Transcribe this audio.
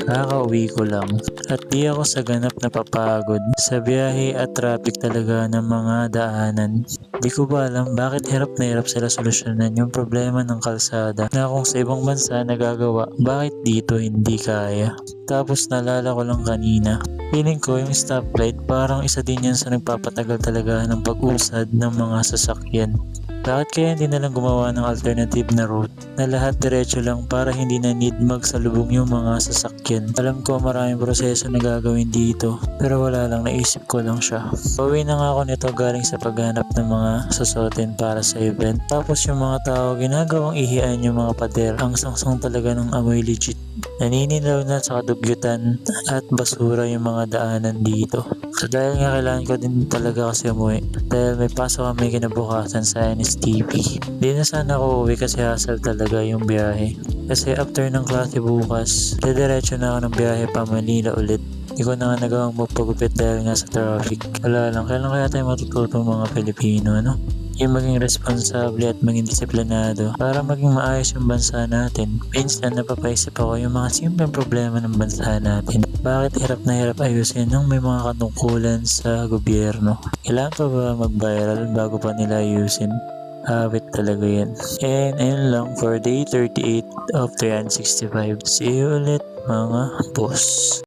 Kakauwi ko lang at di ako sa ganap napapagod sa biyahe at traffic talaga ng mga daanan. Di ko ba alam bakit hirap na hirap sila solusyonan yung problema ng kalsada na kung sa ibang bansa nagagawa, bakit dito hindi kaya? Tapos nalala ko lang kanina, feeling ko yung stoplight parang isa din yan sa nagpapatagal talaga ng pag-usad ng mga sasakyan. Bakit kaya hindi na lang gumawa ng alternative na route na lahat diretso lang para hindi na need magsalubong yung mga sasakyan? Alam ko maraming proseso na gagawin dito pero wala lang, naisip ko lang siya. Pauwi na nga ako nito galing sa paghanap ng mga susuotin para sa event. Tapos yung mga tao ginagawang ihian yung mga pader. Ang sangsang talaga ng amoy legit. Naninilaw na sa kadugyutan at basura yung mga daanan dito. So dahil nga kailangan ko din talaga kasi umuwi dahil may pasok kami kinabukasan sa NSTP. Di na sana ako uwi kasi hassle talaga yung biyahe. Kasi after ng klase bukas, diretso na ako ng biyahe pa Manila ulit. Di ko na nga nagawang magpagupit dahil nga sa traffic. Wala lang, kailan kaya tayo matututo mga Pilipino, no? Yung maging responsable at maging disiplinado para maging maayos yung bansa natin. Minsan napapaisip ako yung mga simpleng problema ng bansa natin. Bakit hirap na hirap ayusin nung may mga katungkulan sa gobyerno? Kailangan pa ba mag-viral bago pa nila ayusin? Habit talaga yan. And ayun lang for day 38 of 365. See you ulit mga boss.